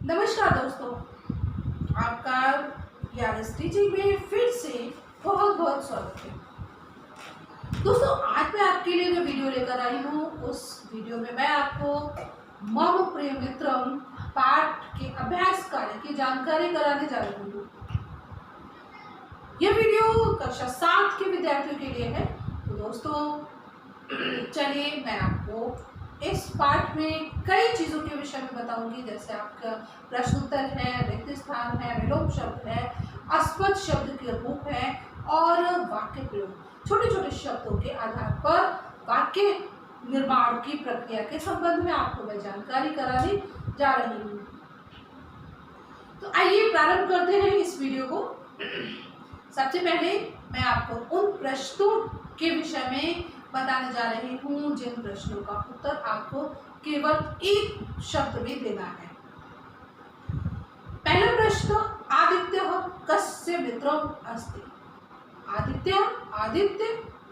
नमस्कार दोस्तों, आपका यार टीचिंग में फिर से बहुत बहुत स्वागत है। दोस्तों, आज मैं आपके लिए जो वीडियो लेकर आई हूँ, उस वीडियो में मैं आपको मम प्रिय मित्रम पाठ के अभ्यास कार्य की जानकारी कराने जा रही हूँ। यह वीडियो कक्षा 7 के विद्यार्थियों के लिए है। तो दोस्तों, चलिए मैं आपको इस पाठ में कई चीज़ों के विषय में बताऊंगी, जैसे आपका प्रश्न उत्तर है, रिक्त स्थान है, विलोम शब्द है, अस्पष्ट शब्द के रूप है और वाक्य प्रयोग। छोटे छोटे शब्दों के आधार पर वाक्य निर्माण की प्रक्रिया के संबंध में आपको मैं जानकारी कराने जा रही हूँ। तो आइए प्रारंभ करते हैं इस वीडियो को। सबसे पहले मैं आपको उन प्रश्नों के विषय में बताने जा रही हूँ जिन प्रश्नों का उत्तर आपको केवल एक शब्द में देना है। पहला प्रश्न, आदित्य कस्य मित्रम अस्ति। आदित्य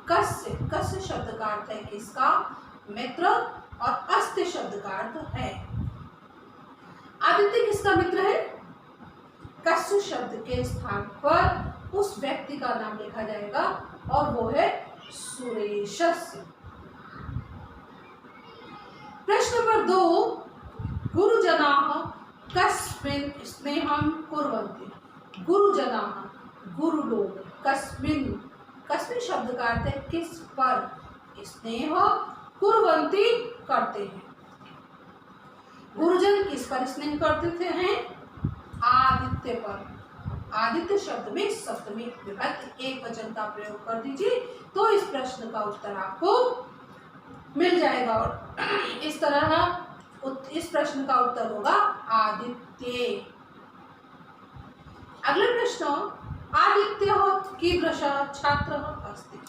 कस्य, कस्य शब्द का अर्थ है किसका, मित्र, और अस्ति शब्द का अर्थ है। आदित्य किसका मित्र है? कस्य शब्द के स्थान पर उस व्यक्ति का नाम लिखा जाएगा और वो है सुरेशस्य। प्रश्न नंबर 2, गुरुजनाः कस्मिन् स्नेहं कुर्वन्ति। गुरुजनाः, गुरु लोग, कस्मिन् शब्द का अर्थ है किस पर, स्नेह कुर्वन्ति करते हैं। गुरुजन किस पर स्नेह करते हैं? आदित्य पर। आदित्य शब्द में सप्तमी विभक्ति एक वचन का प्रयोग कर दीजिए तो इस प्रश्न का उत्तर आपको मिल जाएगा। और इस तरह इस प्रश्न का उत्तर होगा आदित्य। अगला प्रश्न, आदित्य कीदृशः छात्रः अस्ति।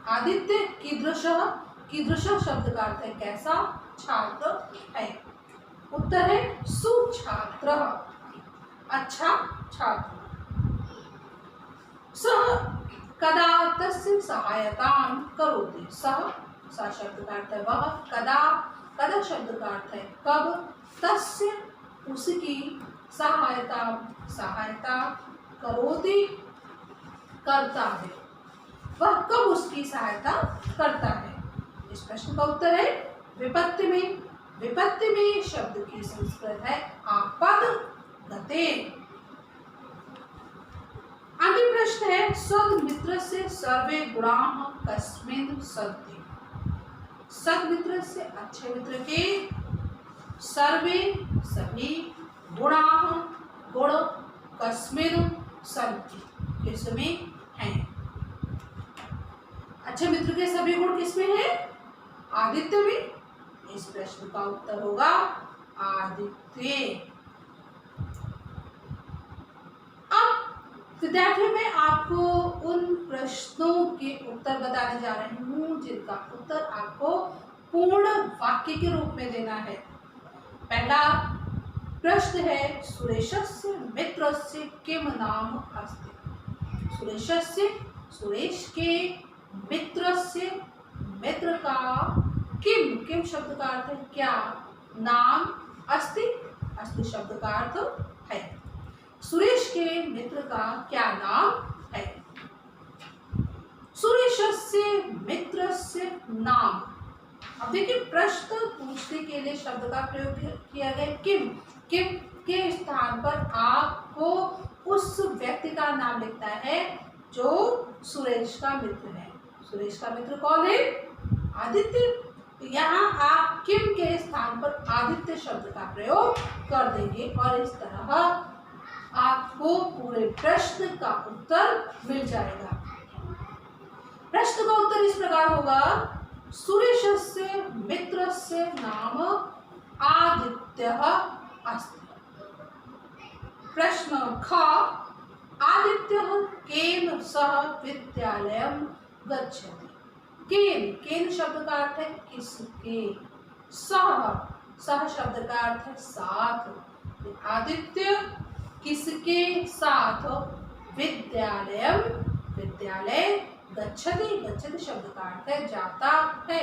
आदित्य कीदृशः, कीदृशः शब्द का अर्थ है कैसा, छात्र है। उत्तर है सुछात्रः, अच्छा छात्र। सः कदा तस्य सहायतां करोति। सः शब्द का अर्थ है वह, कदा शब्द का अर्थ है कब, तस्य उसकी, सहायता करोति करता है, वह कब उसकी सहायता करता है। इस प्रश्न का उत्तर है विपत्ति में। विपत्ति में शब्द की संस्कृत है आपदगते। अंतिम प्रश्न है, सद्मित्रस्य सर्वे गुणाः कस्मिन् सन्ति। सद्मित्र से अच्छे मित्र के सर्वे सभी गुणाः गुण कस्मिन् सन्ति किसमें हैं। अच्छे मित्र के सभी गुण किसमें हैं? आदित्य में। इस प्रश्न का उत्तर होगा आदित्य। अब विद्यार्थियों में आपको उन प्रश्नों के उत्तर बताने जा रही हूँ जिनका उत्तर आपको पूर्ण वाक्य के रूप में देना है। पहला प्रश्न है, सुरेशस्य मित्रस्य किम नाम अस्ति। सुरेशस्य, सुरेश के, मित्रस्य, मित्र का, किम शब्द का अर्थ है क्या, नाम, अस्ति शब्द का अर्थ है। सुरेश के मित्र का क्या नाम है? सुरेशस्य मित्रस्य नाम। अब देखिए, प्रश्न पूछने के लिए शब्द का प्रयोग किया गया किम के स्थान पर आपको उस व्यक्ति का नाम लिखना है जो सुरेश का मित्र है। सुरेश का मित्र कौन है? आदित्य। तो यहाँ आप किम के स्थान पर आदित्य शब्द का प्रयोग कर देंगे और इस तरह आपको पूरे प्रश्न का उत्तर मिल जाएगा। प्रश्न का उत्तर इस प्रकार होगा, सुरेशस्य मित्रस्य नाम आदित्यः अस्ति। प्रश्न ख, आदित्यः केन सह विद्यालयं गच्छति। केन शब्द का अर्थ है किसके, सह शब्द का अर्थ है साथ। आदित्य किसके साथ, विद्यालय गच्छति शब्द का अर्थ है जाता है।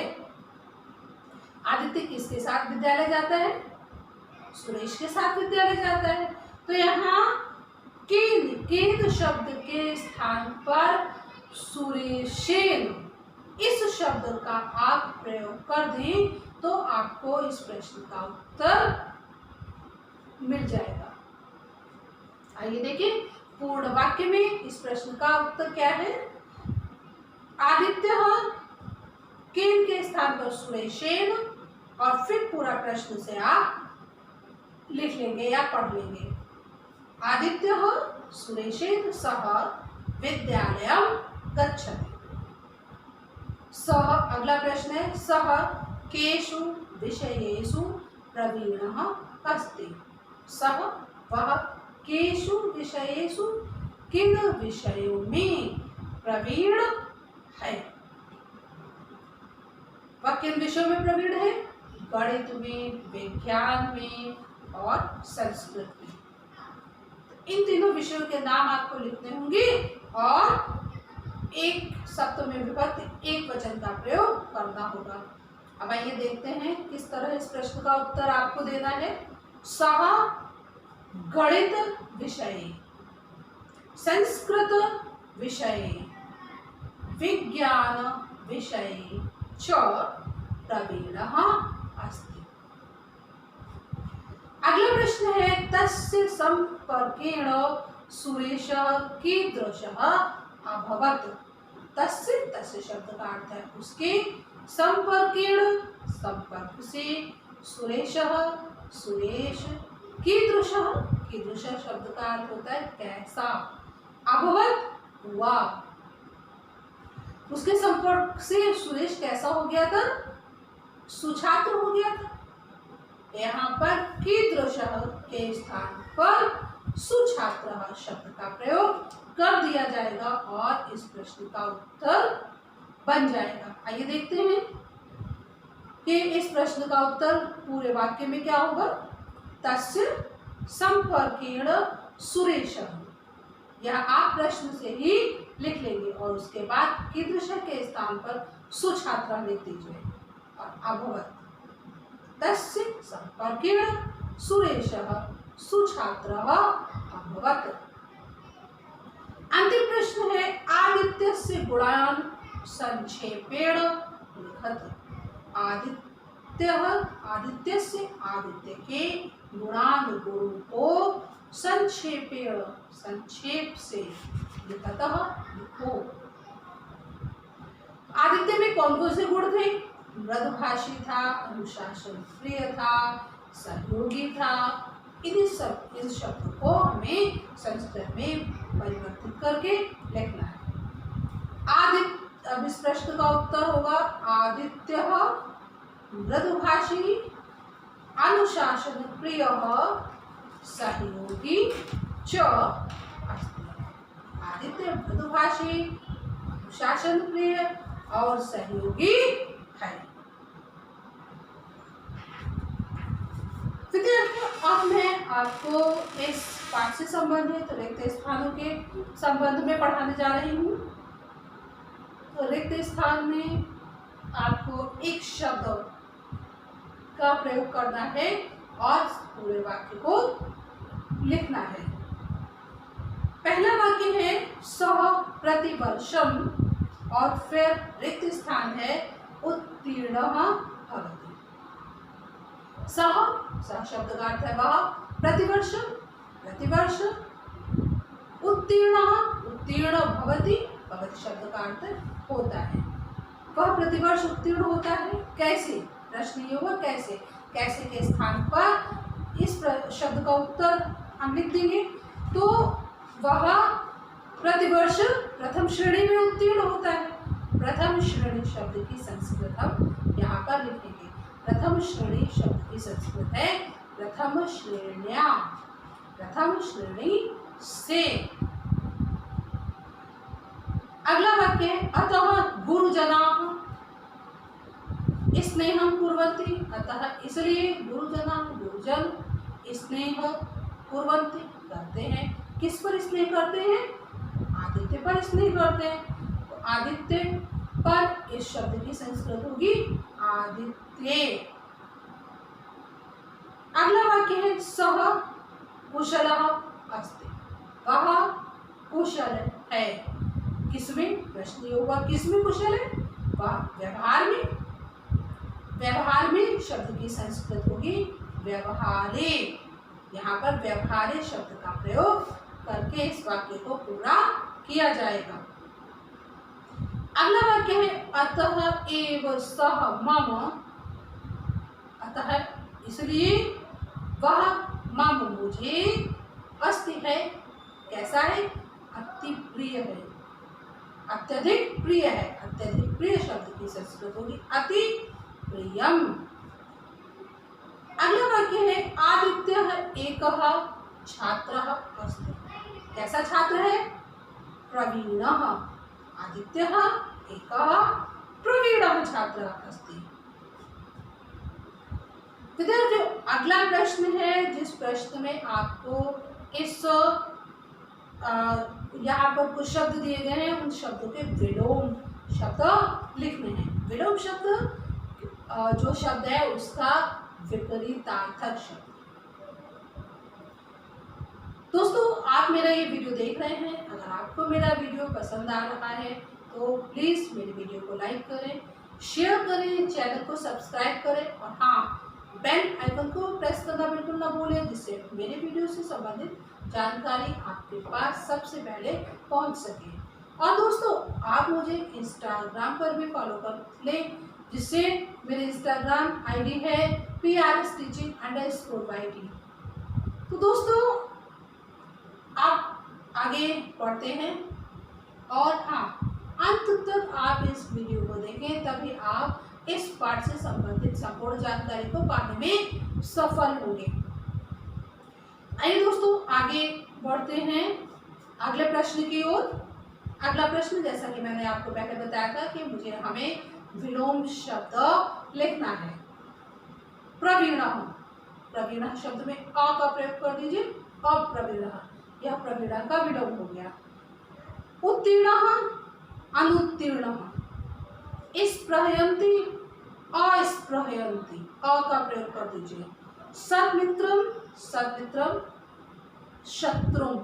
आदित्य किसके साथ विद्यालय जाता है? सुरेश के साथ विद्यालय जाता है। तो यहाँ केंद्र शब्द के स्थान पर सुरेशेन इस शब्द का आप प्रयोग कर दें तो आपको इस प्रश्न का उत्तर मिल जाएगा। आइए देखिए पूर्ण वाक्य में इस प्रश्न का उत्तर क्या है। आदित्य केन के स्थान पर सुरेशेन और फिर पूरा प्रश्न से आप लिख लेंगे या पढ़ लेंगे। आदित्य सुरेशेन सह विद्यालयं गच्छति। सह अगला प्रश्न है सह केषु विषयेषु प्रवीणः अस्ति। सह वह केषु विषयेषु किन विषयों में प्रवीण है। वह किन विषयों में प्रवीण है। गणित में, विज्ञान में और संस्कृत में। इन तीनों विषयों के नाम आपको लिखने होंगे और एक सप्तमी विभक्ति एक वचन का प्रयोग करना होगा। अब आइए देखते हैं किस तरह इस प्रश्न का उत्तर आपको देना है। सह गणित विषय, संस्कृत विषय, विज्ञान विषय च प्रवीणः अस्ति। अगला प्रश्न है तस्य संपर्केण सुरेशः कीदृशः अभवत्। तस्य शब्द का अर्थ है उसके, संपर्केण संपर्क से, सुरेशः सुरेश, कीदृश शब्द का अर्थ होता है कैसा, अभवत् हुआ। उसके संपर्क से सुरेश कैसा हो गया था, सुछात्र हो गया था। यहाँ पर कीदृश के स्थान पर सुछात्र शब्द का प्रयोग कर दिया जाएगा और इस प्रश्न का उत्तर बन जाएगा। आइए देखते हैं कि इस प्रश्न का उत्तर पूरे वाक्य में क्या होगा। तस्य संपर्केण सुरेशः, यह आप प्रश्न से ही लिख लेंगे और उसके बाद कीदृश के स्थान पर सुछात्र लिख दीजिए और अभवत्। तस्य संपर्केण सुरेशः सुछात्रः अभवत्। अंतिम प्रश्न है आदित्यस्य गुणान् संक्षेपेण लिखत। आदित्य के गुणान गुणों को संक्षेपेण संक्षेप से लिखतः लिखो। आदित्य में कौन कौन से गुण थे। मृदुभाषी था, अनुशासन प्रिय था, सहयोगी था। इन शब्द को हमें संस्कृत में परिवर्तित करके लिखना है। अब इस प्रश्न का उत्तर होगा आदित्य मृदुभाषी, अनुशासन प्रिय, सहयोगी च अस्ति। आदित्य मृदुभाषी, अनुशासन प्रिय और सहयोगी है। विद्यार्थियों अब मैं आपको इस पाठ से संबंधित रिक्त स्थानों के संबंध में पढ़ाने जा रही हूँ। तो रिक्त स्थान में आपको एक शब्द का प्रयोग करना है और पूरे वाक्य को लिखना है। पहला वाक्य है सह प्रतिवर्षम और फिर रिक्त स्थान है उत्तीर्णः भवति। सह शब्द का अर्थ है वह, प्रतिवर्ष, उत्तीर्ण भवति शब्द का अर्थ होता है वह प्रतिवर्ष उत्तीर्ण होता है। कैसे, प्रश्न ये हुआ कैसे के स्थान पर इस शब्द का उत्तर हम लिख देंगे। तो वह प्रतिवर्ष प्रथम श्रेणी में उत्तीर्ण होता है। प्रथम श्रेणी शब्द की संस्कृत हम यहाँ पर लिखेंगे। प्रथम श्रेणी शब्द की संस्कृत है प्रथम श्रेण्या, प्रथम श्रेणी से। अगला वाक्य है अतः गुरुजनाः स्नेहं कुर्वन्ति। अतः इसलिए गुरुजन स्नेह कुर्वन्ति करते हैं। किस पर स्नेह करते हैं, आदित्य पर स्नेह करते हैं। तो आदित्य पर इस शब्द की संस्कृत होगी आदित्य। अगला वाक्य है सह कुशलः अस्ति। वह कुशल है। किसमें? प्रश्न ये होगा किसमें कुशल है? वह व्यवहार में। व्यवहार में शब्द की संस्कृत होगी व्यवहारे। यहाँ पर व्यवहारे शब्द का प्रयोग करके इस वाक्य को पूरा किया जाएगा। अगला वाक्य है अतः एव सह मम। अतः इसलिए वह मम मुझे अस्ति है। कैसा है? अति प्रिय है। अत्यधिक प्रिय है। अत्यधिक प्रिय शब्द की संस्कृत होगी अति प्रियम। अगला वाक्य है आदित्यः एकः छात्रः अस्ति। कैसा छात्र है? प्रवीणः। आदित्यः एकः प्रवीणः छात्रः अस्ति। विद्यार्थियों, अगला प्रश्न है जिस प्रश्न में आपको इस यहाँ पर कुछ शब्द दिए गए हैं, उन शब्दों के विलोम शब्द लिखने हैं। विलोम शब्द जो शब्द है उसका विपरीतार्थक शब्द। दोस्तों, आप मेरा ये वीडियो देख रहे हैं, अगर आपको मेरा वीडियो पसंद आ रहा है तो प्लीज़ मेरे वीडियो को लाइक करें, शेयर करें, चैनल को सब्सक्राइब करें और हाँ, बेल आइकन को प्रेस करना बिल्कुल ना भूलें, जिससे मेरे वीडियो से संबंधित जानकारी आपके पास सबसे पहले पहुंच सके। और दोस्तों, आप मुझे इंस्टाग्राम पर भी फॉलो कर लें, जिससे मेरे इंस्टाग्राम आईडी है PRSteaching_YT। तो दोस्तों, आप आगे बढ़ते हैं और हाँ, अंत तक आप इस वीडियो को देखें, तभी आप इस पाठ से संबंधित संपूर्ण जानकारी को पाने में सफल होंगे। आइए दोस्तों, आगे बढ़ते हैं अगले प्रश्न की ओर। अगला प्रश्न, जैसा कि मैंने आपको पहले बताया था कि हमें विलोम शब्द लिखना है। प्रवीणः। प्रवीणः शब्द में अ का प्रयोग कर दीजिए। अप्रवीणः, यह प्रवीणः का विलोम हो गया। उत्तीर्णः, अनुत्तीर्णः। स्पृहयन्ति, अस्पृहयन्ति, अ का प्रयोग कर दीजिए। सद्मित्रं, सद्मित्रं, शत्रुं।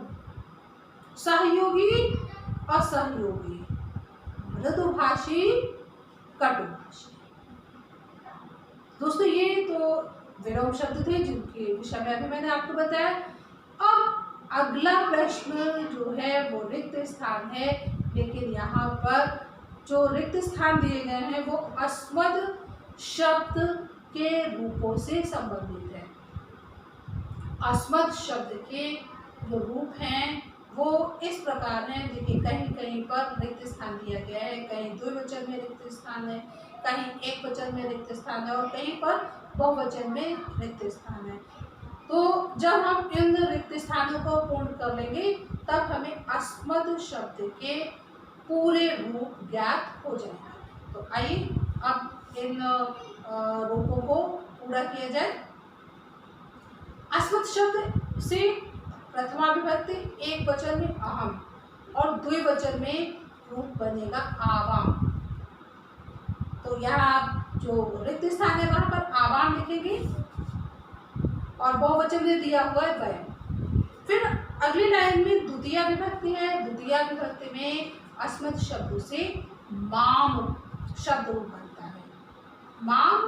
सहयोगी, असहयोगी। मृदुभाषी, कटुभाषी। दोस्तों, ये तो विलोम शब्द थे जिनके विषय में अभी मैंने आपको बताया। अब अगला प्रश्न जो है वो रिक्त स्थान है, लेकिन यहाँ पर जो रिक्त स्थान दिए गए हैं वो अस्मद शब्द के रूपों से संबंधित है। अस्मद शब्द के जो रूप हैं वो इस प्रकार हैं। देखिए, कहीं कहीं पर रिक्त स्थान दिया गया है, कहीं द्विवचन में रिक्त स्थान है, कहीं एक वचन में रिक्त स्थान है और कहीं पर बहुवचन में रिक्त स्थान है। तो जब हम इन रिक्त स्थानों को पूर्ण कर लेंगे तब हमें अस्मद शब्द के पूरे रूप ज्ञात हो जाएगा। तो आइए अब इन रूपों को पूरा किया जाए। अस्मद शब्द से प्रथमा विभक्ति एक वचन में अहम और द्विवचन में रूप बनेगा आवाम। तो यहाँ आप जो रिक्त स्थान है वहाँ पर आवाम लिखेंगे और बहुवचन में दिया हुआ है वयम। फिर अगली लाइन में द्वितीय विभक्ति है। द्वितीय विभक्ति में अस्मद शब्द से माम शब्द रूप बनता है। माम,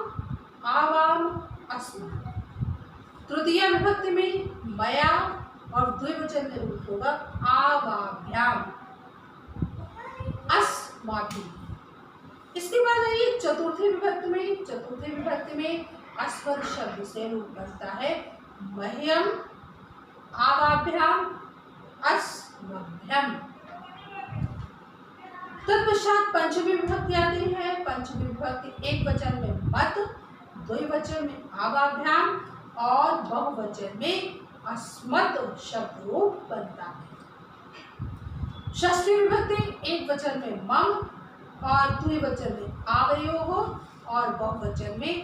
आवाम, अस्मद। तृतीय विभक्ति में मया और द्विवचन में रूप होगा आवाभ्याम, अस्माभि। इसके बाद आइए चतुर्थी विभक्ति में। चतुर्थी विभक्ति में अस्मद शब्द से रूप बनता है मह्यम, आवाभ्याम, अस्मभ्यम। तत्पश्चात पंचमी विभक्ति आती है। पंचमी विभक्ति एक वचन में मत, द्विवचन में आवाभ्याम और बहुवचन में अस्मत् शब्द रूप बनता है। षष्ठी विभक्ति एक वचन में मम और द्विवचन में आवयोः और बहुवचन में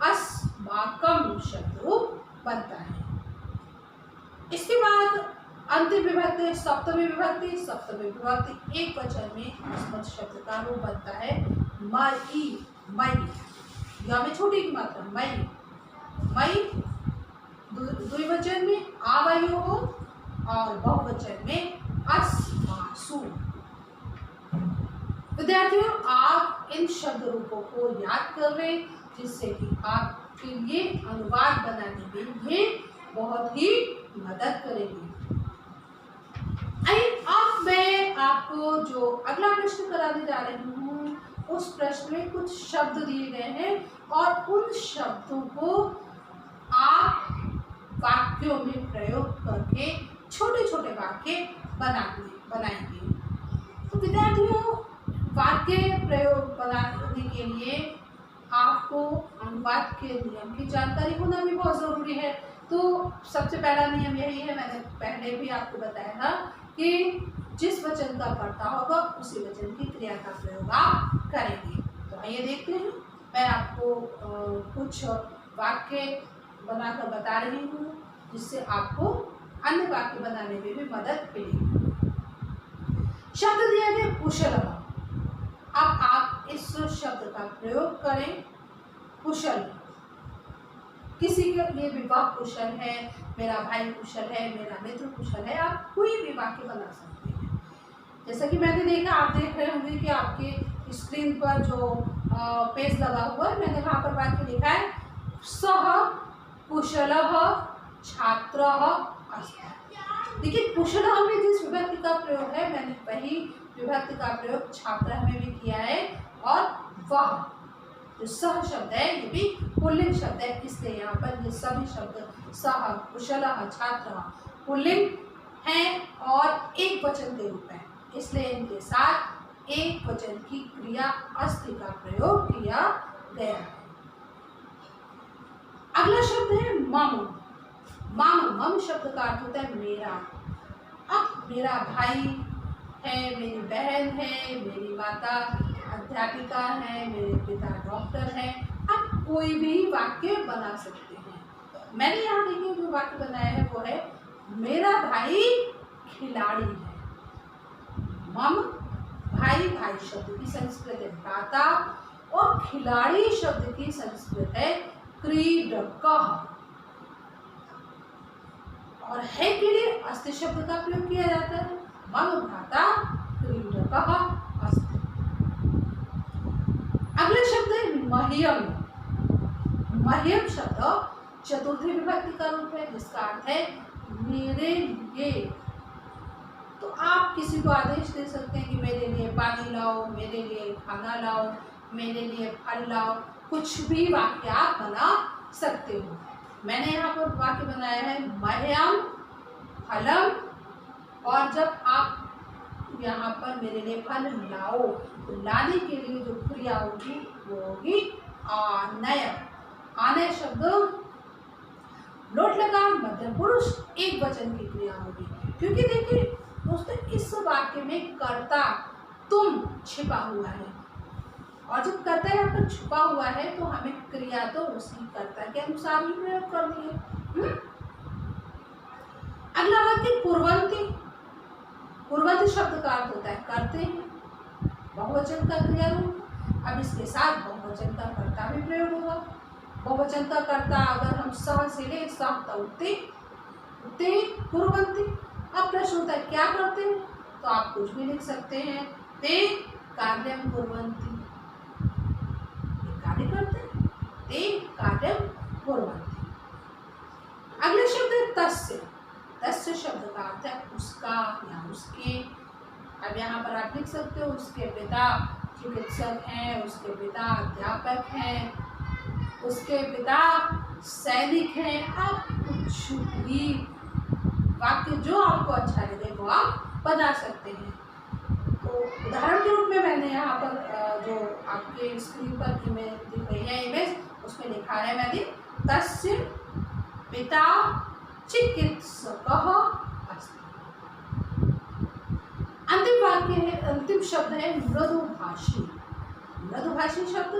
अस्माकं शब्द रूप बनता है। इसके बाद अंतिम विभक्ति सप्तमी विभक्ति। सप्तमी विभक्ति एक वचन में अस्मत् शब्द का रूप बनता है मई, मई, या में छोटी की मात्रा मई, मई, द्विवचन में आवयोः और बहुवचन में अस्मासु। विद्यार्थियों, आप इन शब्द रूपों को याद कर लें, जिससे कि आपके लिए अनुवाद बनाने में ये बहुत ही मदद करेगी। आइए अब मैं आपको जो अगला प्रश्न कराने जा रही हूँ, उस प्रश्न में कुछ शब्द दिए गए हैं और उन शब्दों को आप वाक्यों में प्रयोग करके छोटे छोटे वाक्य बनाएंगे। तो विद्यार्थियों, वाक्य प्रयोग बनाने के लिए आपको अनुवाद के नियम की जानकारी होना भी बहुत ज़रूरी है। तो सबसे पहला नियम यही है, मैंने पहले भी आपको बताया था कि जिस वचन का कर्ता होगा उसी वचन की क्रिया का प्रयोग आप करेंगे। तो आइए देखते हैं, मैं आपको कुछ वाक्य बनाकर बता रही हूँ, जिससे आपको अन्य वाक्य बनाने में भी मदद मिलेगी। शब्द दिया गया कुशलः। अब आप इस शब्द का प्रयोग करें। कुशल, किसी के लिए विवाह कुशल है, मेरा भाई कुशल है, मेरा मित्र कुशल है, आप कोई भी वाक्य बना सकते हैं। जैसा कि मैंने देखा, आप देख रहे होंगे कि आपके स्क्रीन पर जो पेज लगा हुआ है, मैंने वहाँ पर वाक्य लिखा है, सः कुशलः छात्रः अस्ति। देखिए, कुशलः में जिस विभक्ति का प्रयोग है, मैंने वही विभक्ति का प्रयोग छात्रः में भी किया है। और वह जो सह शब्द है ये भी पुल्लिंग शब्द है, इसलिए यहाँ पर ये सभी शब्द सह, कुशलः, छात्रः पुल्लिंग हैं और एक वचन के रूप में, इसलिए इनके साथ एक वचन की क्रिया अस्ति का प्रयोग किया गया है। अगला शब्द है मम। मम शब्द का अर्थ होता है मेरा। अब मेरा भाई है, मेरी बहन है, मेरी माता अध्यापिका है, मेरे पिता डॉक्टर है, आप कोई भी वाक्य बना सकते हैं। मैंने यहाँ देखिए जो वाक्य बनाया है वो है, मेरा भाई खिलाड़ी है। मम, भाई शब्द की संस्कृत है भ्राता, और खिलाड़ी शब्द की संस्कृत है क्रीडकः। और है के लिए अस्ति शब्द का प्रयोग किया जाता है। मम भ्राता क्रीडकः अस्ति। अगला शब्द है मह्यम। मह्यम शब्द चतुर्थी विभक्ति का रूप है, जिसका अर्थ है मेरे लिए। तो आप किसी को आदेश दे सकते हैं कि मेरे लिए पानी लाओ, मेरे लिए खाना लाओ, मेरे लिए फल लाओ, कुछ भी वाक्य आप बना सकते हो। मैंने यहाँ पर वाक्य बनाया है मह्यम फलम, और जब आप यहाँ पर मेरे लिए फल लाओ, तो लाने के लिए जो क्रिया होगी वो होगी आनय। आनय शब्द लोट लगा मध्यम पुरुष एक वचन की क्रिया होगी, क्योंकि देखिए दोस्तों, इस वाक्य में कर्ता तुम छिपा हुआ है, और जब कर्ता यहाँ पर छुपा हुआ है तो हमें क्रिया तो उसी कर्ता के अनुसार ही प्रयोग करनी है। अगला वाक्य कुर्वन्ति। कुर्वन्ति शब्द का अर्थ होता है करते हैं, बहुवचन का क्रिया रूप। अब इसके साथ बहुवचन का कर्ता भी प्रयोग होगा। बहुवचन का कर्ता अगर हम सह से ले, सह ते कुर्वन्ति। अब प्रश्न होता है क्या करते हैं, तो आप कुछ भी लिख सकते हैं। ते कार्यम कुर्वन्ति, कार्य करते हैं, ते कार्यम कुर्वन्ति। अगला शब्द है तस्य। तस्य शब्द का अर्थ है उसका या उसके। अब यहाँ पर आप लिख सकते हो उसके पिता चिकित्सक हैं, उसके पिता अध्यापक हैं, उसके पिता सैनिक हैं। आप कुछ भी वाक्य जो आपको अच्छा लगे वो आप बना सकते हैं। तो उदाहरण के रूप में मैंने यहाँ पर जो आपके स्क्रीन पर इमेज दिख रही है इमेज, उसमें लिखा है मैंने तस्य पिता चिकित्सकः अस्ति। अंतिम वाक्य है, अंतिम शब्द है मृदुभाषी। मृदुभाषी शब्द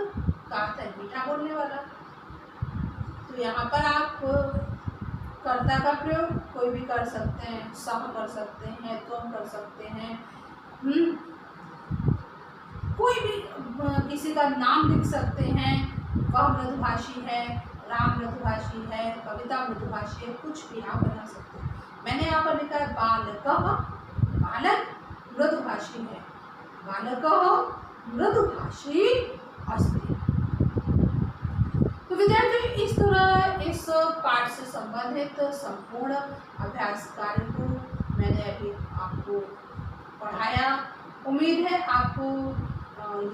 का अर्थ है मीठा बोलने वाला। तो यहाँ पर आप कर्ता का प्रयोग कोई भी कर सकते हैं, सह कर सकते हैं, तुम कर सकते हैं, कोई भी किसी का नाम लिख सकते हैं, वह मृदुभाषी है, राम मृदुभाषी है, कविता मृदुभाषी है, कुछ भी आप बना सकते हैं। मैंने यहाँ पर लिखा है बालकः, बालक मृदुभाषी है, बालकः मृदुभाषी अस्ति। तो विद्यार्थी इस तरह इस पाठ से संबंधित संपूर्ण अभ्यास कार्य को मैंने अभी आपको पढ़ाया। उम्मीद है आपको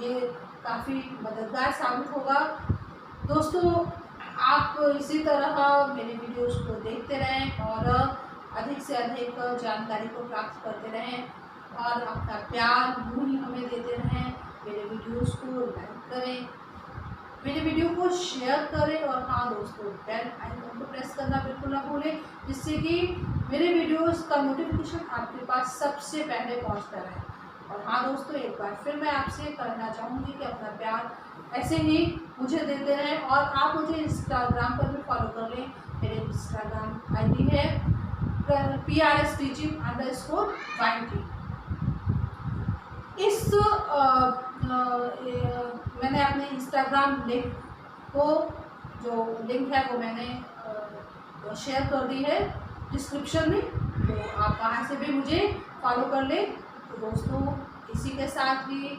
ये काफ़ी मददगार साबित होगा। दोस्तों, आप इसी तरह मेरे वीडियोस को देखते रहें और अधिक से अधिक जानकारी को प्राप्त करते रहें और अपना प्यार यूँ ही हमें देते रहें। मेरे वीडियोस को लाइक करें, मेरे वीडियो को शेयर करें और हाँ दोस्तों, बेल आइकन को प्रेस करना बिल्कुल ना भूलें, जिससे कि मेरे वीडियोस का नोटिफिकेशन आपके पास सबसे पहले पहुंचता रहे। और हाँ दोस्तों, एक बार फिर मैं आपसे कहना चाहूँगी कि अपना प्यार ऐसे ही मुझे देते रहें और आप मुझे इंस्टाग्राम पर भी फॉलो कर लें। मेरे इंस्टाग्राम ID है PRSTeaching_20। इस मैंने अपने इंस्टाग्राम लिंक को, जो लिंक है वो मैंने शेयर कर दी है डिस्क्रिप्शन में, तो आप वहाँ से भी मुझे फॉलो कर लें। तो दोस्तों, इसी के साथ ही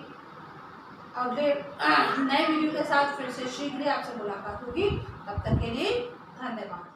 अगले नए वीडियो के साथ फिर से शीघ्र आपसे मुलाकात होगी। तब तक के लिए धन्यवाद।